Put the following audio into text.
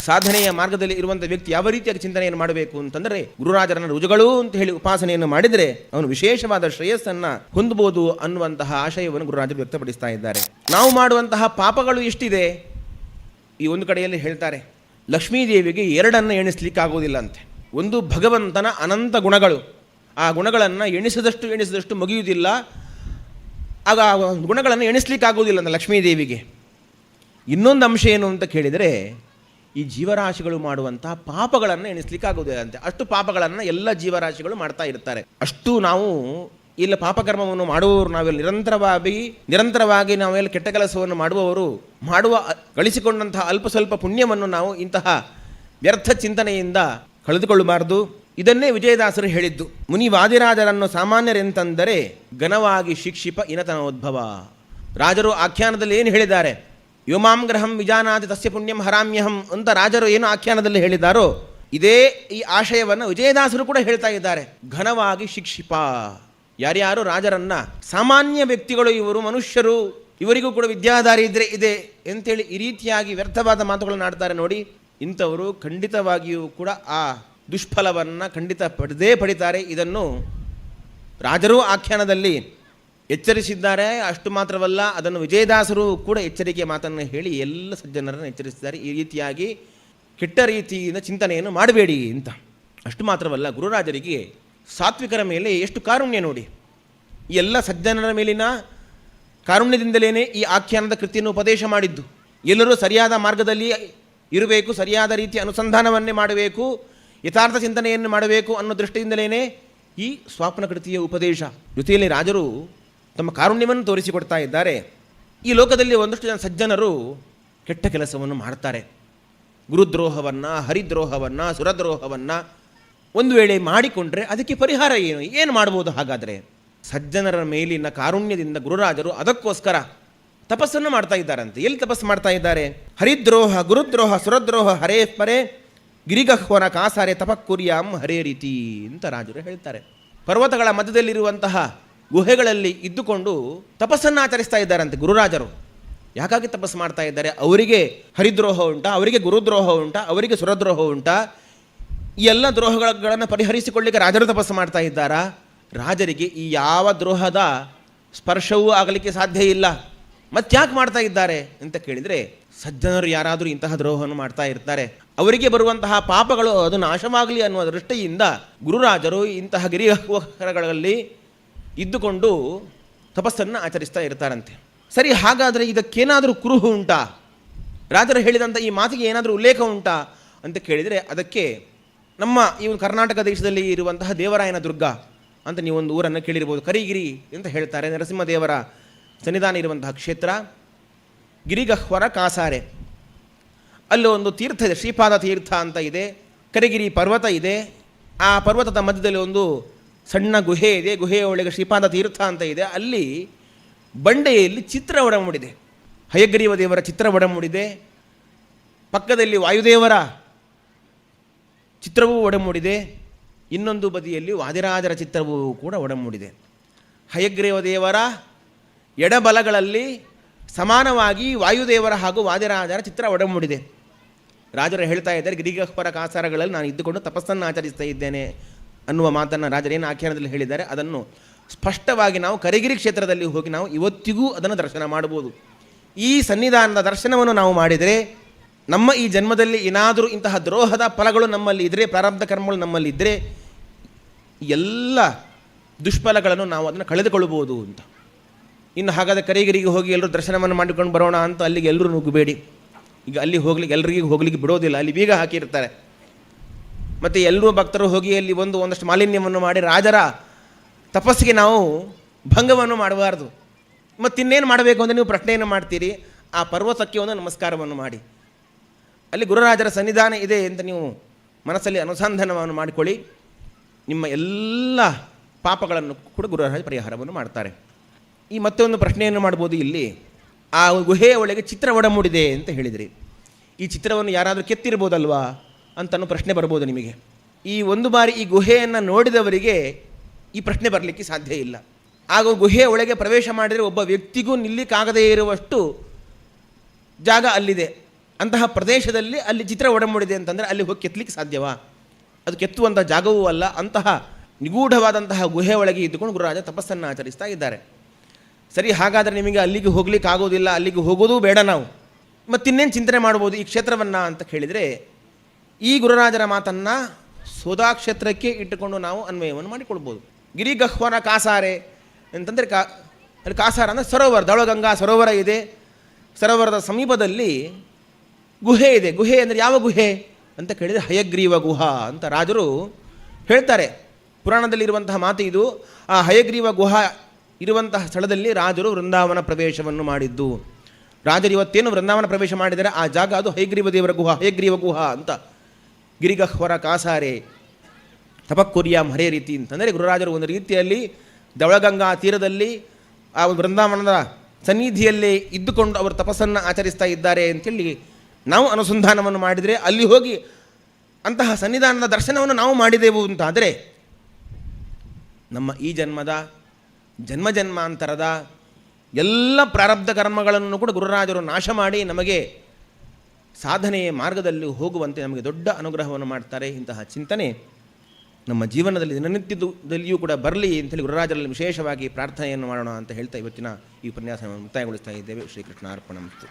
ಸಾಧನೆಯ ಮಾರ್ಗದಲ್ಲಿ ಇರುವಂಥ ವ್ಯಕ್ತಿ ಯಾವ ರೀತಿಯಾಗಿ ಚಿಂತನೆಯನ್ನು ಮಾಡಬೇಕು ಅಂತಂದರೆ, ಗುರುರಾಜರನ್ನ ರುಜುಗಳು ಅಂತ ಹೇಳಿ ಉಪಾಸನೆಯನ್ನು ಮಾಡಿದರೆ ಅವನು ವಿಶೇಷವಾದ ಶ್ರೇಯಸ್ಸನ್ನು ಹೊಂದಬಹುದು ಅನ್ನುವಂತಹ ಆಶಯವನ್ನು ಗುರುರಾಜರು ವ್ಯಕ್ತಪಡಿಸ್ತಾ ಇದ್ದಾರೆ. ನಾವು ಮಾಡುವಂತಹ ಪಾಪಗಳು ಎಷ್ಟಿದೆ, ಈ ಒಂದು ಕಡೆಯಲ್ಲಿ ಹೇಳ್ತಾರೆ, ಲಕ್ಷ್ಮೀದೇವಿಗೆ ಎರಡನ್ನು ಎಣಿಸ್ಲಿಕ್ಕಾಗೋದಿಲ್ಲ ಅಂತೆ. ಒಂದು ಭಗವಂತನ ಅನಂತ ಗುಣಗಳು, ಆ ಗುಣಗಳನ್ನು ಎಣಿಸಿದಷ್ಟು ಮುಗಿಯುವುದಿಲ್ಲ. ಆಗ ಆ ಗುಣಗಳನ್ನು ಎಣಿಸ್ಲಿಕ್ಕಾಗೋದಿಲ್ಲ ಅಂತ ಲಕ್ಷ್ಮೀದೇವಿಗೆ. ಇನ್ನೊಂದು ಅಂಶ ಏನು ಅಂತ ಕೇಳಿದರೆ, ಈ ಜೀವರಾಶಿಗಳು ಮಾಡುವಂತಹ ಪಾಪಗಳನ್ನು ಎಣಿಸ್ಲಿಕ್ಕಾಗೋದಿಲ್ಲ ಅಂತೆ. ಅಷ್ಟು ಪಾಪಗಳನ್ನು ಎಲ್ಲ ಜೀವರಾಶಿಗಳು ಮಾಡ್ತಾ ಇರ್ತಾರೆ. ಅಷ್ಟು ನಾವು ಇಲ್ಲ ಪಾಪಕರ್ಮವನ್ನು ಮಾಡುವವರು ನಾವೆಲ್ಲ ನಿರಂತರವಾಗಿ ನಾವೆಲ್ಲ ಕೆಟ್ಟ ಕೆಲಸವನ್ನು ಮಾಡುವವರು ಗಳಿಸಿಕೊಂಡಂತಹ ಅಲ್ಪ ಸ್ವಲ್ಪ ಪುಣ್ಯವನ್ನು ನಾವು ಇಂತಹ ವ್ಯರ್ಥ ಚಿಂತನೆಯಿಂದ ಕಳೆದುಕೊಳ್ಳಬಾರದು. ಇದನ್ನೇ ವಿಜಯದಾಸರು ಹೇಳಿದ್ದು. ಮುನಿ ವಾದಿರಾಜರನ್ನು ಸಾಮಾನ್ಯರೆಂತಂದರೆ ಘನವಾಗಿ ಶಿಕ್ಷಿಪ ಇನತನೋದ್ಭವ. ರಾಜರು ಆಖ್ಯಾನದಲ್ಲಿ ಏನು ಹೇಳಿದ್ದಾರೆ, ಯೋಮಾಂ ಗ್ರಹಂ ವಿಜಾನಾತಿ ತಸ್ಯ ಪುಣ್ಯಂ ಹರಾಮ್ಯಹಂ ಅಂತ ರಾಜರು ಏನು ಆಖ್ಯಾನದಲ್ಲಿ ಹೇಳಿದ್ದಾರೋ ಇದೇ ಈ ಆಶಯವನ್ನು ವಿಜಯದಾಸರು ಕೂಡ ಹೇಳ್ತಾ ಇದ್ದಾರೆ. ಘನವಾಗಿ ಶಿಕ್ಷಿಪ. ಯಾರ್ಯಾರು ರಾಜರನ್ನ, ಸಾಮಾನ್ಯ ವ್ಯಕ್ತಿಗಳು ಇವರು ಮನುಷ್ಯರು, ಇವರಿಗೂ ಕೂಡ ವಿದ್ಯಾದಾರಿದ್ರೆ ಇದೆ ಅಂತೇಳಿ ಈ ರೀತಿಯಾಗಿ ವ್ಯರ್ಥವಾದ ಮಾತುಗಳನ್ನು ಆಡ್ತಾರೆ ನೋಡಿ, ಇಂಥವರು ಖಂಡಿತವಾಗಿಯೂ ಕೂಡ ಆ ದುಷ್ಫಲವನ್ನು ಖಂಡಿತ ಪಡಿತಾರೆ. ಇದನ್ನು ರಾಜರೂ ಆಖ್ಯಾನದಲ್ಲಿ ಎಚ್ಚರಿಸಿದ್ದಾರೆ. ಅಷ್ಟು ಮಾತ್ರವಲ್ಲ, ಅದನ್ನು ವಿಜಯದಾಸರು ಕೂಡ ಎಚ್ಚರಿಕೆ ಮಾತನ್ನು ಹೇಳಿ ಎಲ್ಲ ಸಜ್ಜನರನ್ನು ಎಚ್ಚರಿಸಿದ್ದಾರೆ. ಈ ರೀತಿಯಾಗಿ ಕೆಟ್ಟ ರೀತಿಯಿಂದ ಚಿಂತನೆಯನ್ನು ಮಾಡಬೇಡಿ ಅಂತ. ಅಷ್ಟು ಮಾತ್ರವಲ್ಲ, ಗುರುರಾಜರಿಗೆ ಸಾತ್ವಿಕರ ಮೇಲೆ ಎಷ್ಟು ಕಾರುಣ್ಯ ನೋಡಿ. ಈ ಎಲ್ಲ ಸಜ್ಜನರ ಮೇಲಿನ ಕಾರುಣ್ಯದಿಂದಲೇ ಈ ಆಖ್ಯಾನದ ಕೃತಿಯನ್ನು ಉಪದೇಶ ಮಾಡಿದ್ದು. ಎಲ್ಲರೂ ಸರಿಯಾದ ಮಾರ್ಗದಲ್ಲಿ ಇರಬೇಕು, ಸರಿಯಾದ ರೀತಿಯ ಅನುಸಂಧಾನವನ್ನೇ ಮಾಡಬೇಕು, ಯಥಾರ್ಥ ಚಿಂತನೆಯನ್ನು ಮಾಡಬೇಕು ಅನ್ನೋ ದೃಷ್ಟಿಯಿಂದಲೇ ಈ ಸ್ವಾಪ್ನ ಕೃತಿಯ ಉಪದೇಶ. ಜೊತೆಯಲ್ಲಿ ರಾಜರು ತಮ್ಮ ಕಾರುಣ್ಯವನ್ನು ತೋರಿಸಿಕೊಡ್ತಾ ಇದ್ದಾರೆ. ಈ ಲೋಕದಲ್ಲಿ ಒಂದಷ್ಟು ಜನ ಸಜ್ಜನರು ಕೆಟ್ಟ ಕೆಲಸವನ್ನು ಮಾಡ್ತಾರೆ. ಗುರುದ್ರೋಹವನ್ನು, ಹರಿದ್ರೋಹವನ್ನು, ಸುರದ್ರೋಹವನ್ನು ಒಂದು ವೇಳೆ ಮಾಡಿಕೊಂಡ್ರೆ ಅದಕ್ಕೆ ಪರಿಹಾರ ಏನು ಮಾಡ್ಬೋದು? ಹಾಗಾದರೆ ಸಜ್ಜನರ ಮೇಲಿನ ಕಾರುಣ್ಯದಿಂದ ಗುರುರಾಜರು ಅದಕ್ಕೋಸ್ಕರ ತಪಸ್ಸನ್ನು ಮಾಡ್ತಾ ಇದ್ದಾರಂತೆ. ಎಲ್ಲಿ ತಪಸ್ಸು ಮಾಡ್ತಾ ಇದ್ದಾರೆ? ಹರಿದ್ರೋಹ, ಗುರುದ್ರೋಹ, ಸುರದ್ರೋಹ ಹರೇ ಪರೇ ಗಿರಿಗಹ್ವನ ಕಾಸಾರೆ ತಪಕ್ಕುರ್ಯಾಂ ಹರೇ ರೀತಿ ಅಂತ ರಾಜರು ಹೇಳ್ತಾರೆ. ಪರ್ವತಗಳ ಮಧ್ಯದಲ್ಲಿರುವಂತಹ ಗುಹೆಗಳಲ್ಲಿ ಇದ್ದುಕೊಂಡು ತಪಸ್ಸನ್ನು ಆಚರಿಸ್ತಾ ಇದ್ದಾರಂತೆ ಗುರುರಾಜರು. ಯಾಕಾಗಿ ತಪಸ್ಸು ಮಾಡ್ತಾ ಇದ್ದಾರೆ? ಅವರಿಗೆ ಹರಿದ್ರೋಹ ಉಂಟಾ, ಅವರಿಗೆ ಗುರುದ್ರೋಹ ಉಂಟಾ, ಅವರಿಗೆ ಸುರದ್ರೋಹ ಉಂಟಾ? ಈ ಎಲ್ಲ ದ್ರೋಹಗಳನ್ನು ಪರಿಹರಿಸಿಕೊಳ್ಳಿಕ್ಕೆ ರಾಜರು ತಪಸ್ಸು ಮಾಡ್ತಾ ಇದ್ದಾರಾ? ರಾಜರಿಗೆ ಈ ಯಾವ ದ್ರೋಹದ ಸ್ಪರ್ಶವೂ ಆಗಲಿಕ್ಕೆ ಸಾಧ್ಯ ಇಲ್ಲ. ಮತ್ತ್ಯಾಕೆ ಮಾಡ್ತಾ ಇದ್ದಾರೆ ಅಂತ ಕೇಳಿದರೆ, ಸಜ್ಜನರು ಯಾರಾದರೂ ಇಂತಹ ದ್ರೋಹವನ್ನು ಮಾಡ್ತಾ ಇರ್ತಾರೆ, ಅವರಿಗೆ ಬರುವಂತಹ ಪಾಪಗಳು ಅದು ನಾಶವಾಗಲಿ ಅನ್ನುವ ದೃಷ್ಟಿಯಿಂದ ಗುರುರಾಜರು ಇಂತಹ ಗಿರಿಹರಗಳಲ್ಲಿ ಇದ್ದುಕೊಂಡು ತಪಸ್ಸನ್ನು ಆಚರಿಸ್ತಾ ಇರ್ತಾರಂತೆ. ಸರಿ, ಹಾಗಾದರೆ ಇದಕ್ಕೇನಾದರೂ ಕುರುಹು ಉಂಟಾ? ರಾಜರು ಹೇಳಿದಂಥ ಈ ಮಾತಿಗೆ ಏನಾದರೂ ಉಲ್ಲೇಖ ಉಂಟಾ ಅಂತ ಕೇಳಿದರೆ, ಅದಕ್ಕೆ ನಮ್ಮ ಈ ಕರ್ನಾಟಕ ದೇಶದಲ್ಲಿ ಇರುವಂತಹ ದೇವರಾಯನ ದುರ್ಗ ಅಂತ ನೀವೊಂದು ಊರನ್ನು ಕೇಳಿರ್ಬೋದು. ಕರಿಗಿರಿ ಅಂತ ಹೇಳ್ತಾರೆ. ನರಸಿಂಹದೇವರ ಸನ್ನಿಧಾನ ಇರುವಂತಹ ಕ್ಷೇತ್ರ. ಗಿರಿಗಹ್ವರ ಕಾಸಾರೆ, ಅಲ್ಲಿ ಒಂದು ತೀರ್ಥ ಇದೆ, ಶ್ರೀಪಾದ ತೀರ್ಥ ಅಂತ ಇದೆ. ಕರಿಗಿರಿ ಪರ್ವತ ಇದೆ. ಆ ಪರ್ವತದ ಮಧ್ಯದಲ್ಲಿ ಒಂದು ಸಣ್ಣ ಗುಹೆ ಇದೆ. ಗುಹೆಯ ಒಳಗೆ ಶ್ರೀಪಾದ ತೀರ್ಥ ಅಂತ ಇದೆ. ಅಲ್ಲಿ ಬಂಡೆಯಲ್ಲಿ ಚಿತ್ರ ಒಡಮೂಡಿದೆ. ಹಯಗ್ರೀವ ದೇವರ ಚಿತ್ರ ಒಡಮೂಡಿದೆ. ಪಕ್ಕದಲ್ಲಿ ವಾಯುದೇವರ ಚಿತ್ರವೂ ಒಡಮೂಡಿದೆ. ಇನ್ನೊಂದು ಬದಿಯಲ್ಲಿ ವಾದಿರಾಜರ ಚಿತ್ರವೂ ಕೂಡ ಒಡಮೂಡಿದೆ. ಹಯಗ್ರೀವ ದೇವರ ಎಡಬಲಗಳಲ್ಲಿ ಸಮಾನವಾಗಿ ವಾಯುದೇವರ ಹಾಗೂ ವಾದಿರಾಜರ ಚಿತ್ರ ಒಡಮೂಡಿದೆ. ರಾಜರು ಹೇಳ್ತಾ ಇದ್ದಾರೆ, ಗಿರಿಗಹ್ವರ ಕಾಸಾರಗಳಲ್ಲಿ ನಾನು ಇದ್ದುಕೊಂಡು ತಪಸ್ಸನ್ನು ಆಚರಿಸ್ತಾ ಇದ್ದೇನೆ ಅನ್ನುವ ಮಾತನ್ನು ರಾಜರೇನು ಆಖ್ಯಾನದಲ್ಲಿ ಹೇಳಿದ್ದಾರೆ. ಅದನ್ನು ಸ್ಪಷ್ಟವಾಗಿ ನಾವು ಕರಿಗಿರಿ ಕ್ಷೇತ್ರದಲ್ಲಿ ಹೋಗಿ ನಾವು ಇವತ್ತಿಗೂ ಅದನ್ನು ದರ್ಶನ ಮಾಡ್ಬೋದು. ಈ ಸನ್ನಿಧಾನದ ದರ್ಶನವನ್ನು ನಾವು ಮಾಡಿದರೆ ನಮ್ಮ ಈ ಜನ್ಮದಲ್ಲಿ ಏನಾದರೂ ಇಂತಹ ದ್ರೋಹದ ಫಲಗಳು ನಮ್ಮಲ್ಲಿ ಇದ್ದರೆ, ಪ್ರಾರಬ್ಧ ಕರ್ಮಗಳು ನಮ್ಮಲ್ಲಿ ಇದ್ದರೆ, ಎಲ್ಲ ದುಷ್ಫಲಗಳನ್ನು ನಾವು ಅದನ್ನು ಕಳೆದುಕೊಳ್ಳಬಹುದು ಅಂತ. ಇನ್ನು ಹಾಗಾದರೆ ಕರಿಗಿರಿಗೆ ಹೋಗಿ ಎಲ್ಲರೂ ದರ್ಶನವನ್ನು ಮಾಡಿಕೊಂಡು ಬರೋಣ ಅಂತ ಅಲ್ಲಿಗೆ ಎಲ್ಲರೂ ನುಗ್ಗಬೇಡಿ. ಈಗ ಅಲ್ಲಿ ಎಲ್ಲರಿಗೂ ಹೋಗ್ಲಿಕ್ಕೆ ಬಿಡೋದಿಲ್ಲ. ಅಲ್ಲಿ ಬೀಗ ಹಾಕಿರ್ತಾರೆ. ಮತ್ತು ಎಲ್ಲರೂ ಭಕ್ತರು ಹೋಗಿ ಅಲ್ಲಿ ಒಂದಷ್ಟು ಮಾಲಿನ್ಯವನ್ನು ಮಾಡಿ ರಾಜರ ತಪಸ್ಸಿಗೆ ನಾವು ಭಂಗವನ್ನು ಮಾಡಬಾರ್ದು. ಮತ್ತು ಇನ್ನೇನು ಮಾಡಬೇಕು ಅಂದರೆ ನೀವು ಪ್ರಶ್ನೆಯನ್ನು ಮಾಡ್ತೀರಿ, ಆ ಪರ್ವತಕ್ಕೆ ಒಂದು ನಮಸ್ಕಾರವನ್ನು ಮಾಡಿ. ಅಲ್ಲಿ ಗುರುರಾಜರ ಸನ್ನಿಧಾನ ಇದೆ ಅಂತ ನೀವು ಮನಸ್ಸಲ್ಲಿ ಅನುಸಂಧಾನವನ್ನು ಮಾಡಿಕೊಳ್ಳಿ. ನಿಮ್ಮ ಎಲ್ಲ ಪಾಪಗಳನ್ನು ಕೂಡ ಗುರುರಾಜ ಪರಿಹಾರವನ್ನು ಮಾಡ್ತಾರೆ. ಈ ಮತ್ತೆ ಒಂದು ಪ್ರಶ್ನೆಯನ್ನು ಮಾಡ್ಬೋದು. ಇಲ್ಲಿ ಆ ಗುಹೆಯ ಒಳಗೆ ಚಿತ್ರ ಒಡಮೂಡಿದೆ ಅಂತ ಹೇಳಿದ್ರಿ. ಈ ಚಿತ್ರವನ್ನು ಯಾರಾದರೂ ಕೆತ್ತಿರ್ಬೋದಲ್ವಾ ಅಂತನೂ ಪ್ರಶ್ನೆ ಬರ್ಬೋದು ನಿಮಗೆ. ಈ ಒಂದು ಬಾರಿ ಈ ಗುಹೆಯನ್ನು ನೋಡಿದವರಿಗೆ ಈ ಪ್ರಶ್ನೆ ಬರಲಿಕ್ಕೆ ಸಾಧ್ಯ ಇಲ್ಲ. ಆಗ ಗುಹೆಯ ಒಳಗೆ ಪ್ರವೇಶ ಮಾಡಿದರೆ ಒಬ್ಬ ವ್ಯಕ್ತಿಗೂ ನಿಲ್ಲಿಕ್ಕಾಗದೇ ಇರುವಷ್ಟು ಜಾಗ ಅಲ್ಲಿದೆ. ಅಂತಹ ಪ್ರದೇಶದಲ್ಲಿ ಅಲ್ಲಿ ಚಿತ್ರ ಒಡಮೂಡಿದೆ ಅಂತಂದರೆ ಅಲ್ಲಿ ಹೋಗಿ ಕೆತ್ತಲಿಕ್ಕೆ ಸಾಧ್ಯವಾ? ಅದು ಕೆತ್ತುವಂಥ ಜಾಗವೂ ಅಲ್ಲ. ಅಂತಹ ನಿಗೂಢವಾದಂತಹ ಗುಹೆ ಒಳಗೆ ಇದ್ದುಕೊಂಡು ಗುರುರಾಜ ತಪಸ್ಸನ್ನು ಆಚರಿಸ್ತಾ ಇದ್ದಾರೆ. ಸರಿ, ಹಾಗಾದರೆ ನಿಮಗೆ ಅಲ್ಲಿಗೆ ಹೋಗ್ಲಿಕ್ಕೆ ಆಗೋದಿಲ್ಲ, ಅಲ್ಲಿಗೆ ಹೋಗೋದೂ ಬೇಡ, ನಾವು ಮತ್ತಿನ್ನೇನು ಚಿಂತನೆ ಮಾಡ್ಬೋದು ಈ ಕ್ಷೇತ್ರವನ್ನು ಅಂತ ಕೇಳಿದರೆ, ಈ ಗುರುರಾಜರ ಮಾತನ್ನು ಸೋದಾ ಕ್ಷೇತ್ರಕ್ಕೆ ಇಟ್ಟುಕೊಂಡು ನಾವು ಅನ್ವಯವನ್ನು ಮಾಡಿಕೊಳ್ಬೋದು. ಗಿರಿಗಹ್ವರ ಕಾಸಾರೆ ಅಂತಂದರೆ ಅಲ್ಲಿ ಕಾಸಾರ ಅಂದರೆ ಸರೋವರ, ದಳಗಂಗಾ ಸರೋವರ ಇದೆ. ಸರೋವರದ ಸಮೀಪದಲ್ಲಿ ಗುಹೆ ಇದೆ. ಗುಹೆ ಅಂದರೆ ಯಾವ ಗುಹೆ ಅಂತ ಕೇಳಿದರೆ ಹಯಗ್ರೀವ ಗುಹಾ ಅಂತ ರಾಜರು ಹೇಳ್ತಾರೆ. ಪುರಾಣದಲ್ಲಿರುವಂತಹ ಮಾತು ಇದು. ಆ ಹಯಗ್ರೀವ ಗುಹಾ ಇರುವಂತಹ ಸ್ಥಳದಲ್ಲಿ ರಾಜರು ವೃಂದಾವನ ಪ್ರವೇಶವನ್ನು ಮಾಡಿದ್ದು. ರಾಜರು ಇವತ್ತೇನು ವೃಂದಾವನ ಪ್ರವೇಶ ಮಾಡಿದರೆ ಆ ಜಾಗ ಅದು ಹಯಗ್ರೀವ ದೇವರ ಗುಹಾ, ಹಯಗ್ರೀವ ಗುಹಾ ಅಂತ. ಗಿರಿಗಹ್ವರ ಕಾಸಾರೆ ತಪಕ್ಕುರ್ಯಾಂ ಹರೇ ರೀತಿ ಅಂತಂದರೆ ಗುರುರಾಜರು ಒಂದು ರೀತಿಯಲ್ಲಿ ದಳಗಂಗಾ ತೀರದಲ್ಲಿ ಆ ವೃಂದಾವನದ ಸನ್ನಿಧಿಯಲ್ಲೇ ಇದ್ದುಕೊಂಡು ಅವರು ತಪಸ್ಸನ್ನು ಆಚರಿಸ್ತಾ ಇದ್ದಾರೆ ಅಂತೇಳಿ ನಾವು ಅನುಸಂಧಾನವನ್ನು ಮಾಡಿದರೆ, ಅಲ್ಲಿ ಹೋಗಿ ಅಂತಹ ಸನ್ನಿಧಾನದ ದರ್ಶನವನ್ನು ನಾವು ಮಾಡಿದೆವು ಅಂತಾದರೆ ನಮ್ಮ ಈ ಜನ್ಮದ ಜನ್ಮಾಂತರದ ಎಲ್ಲ ಪ್ರಾರಬ್ಧ ಕರ್ಮಗಳನ್ನು ಕೂಡ ಗುರುರಾಜರು ನಾಶ ಮಾಡಿ ನಮಗೆ ಸಾಧನೆಯ ಮಾರ್ಗದಲ್ಲಿ ಹೋಗುವಂತೆ ನಮಗೆ ದೊಡ್ಡ ಅನುಗ್ರಹವನ್ನು ಮಾಡ್ತಾರೆ. ಇಂತಹ ಚಿಂತನೆ ನಮ್ಮ ಜೀವನದಲ್ಲಿ ದಿನನಿತ್ಯದಲ್ಲಿಯೂ ಕೂಡ ಬರಲಿ ಅಂತೇಳಿ ಗುರುರಾಜರಲ್ಲಿ ವಿಶೇಷವಾಗಿ ಪ್ರಾರ್ಥನೆಯನ್ನು ಮಾಡೋಣ ಅಂತ ಹೇಳ್ತಾ ಇವತ್ತಿನ ಈ ಉಪನ್ಯಾಸವನ್ನು ಮುಕ್ತಾಯಗೊಳಿಸ್ತಾ ಇದ್ದೇವೆ. ಶ್ರೀಕೃಷ್ಣ ಅರ್ಪಣಮಸ್ತು.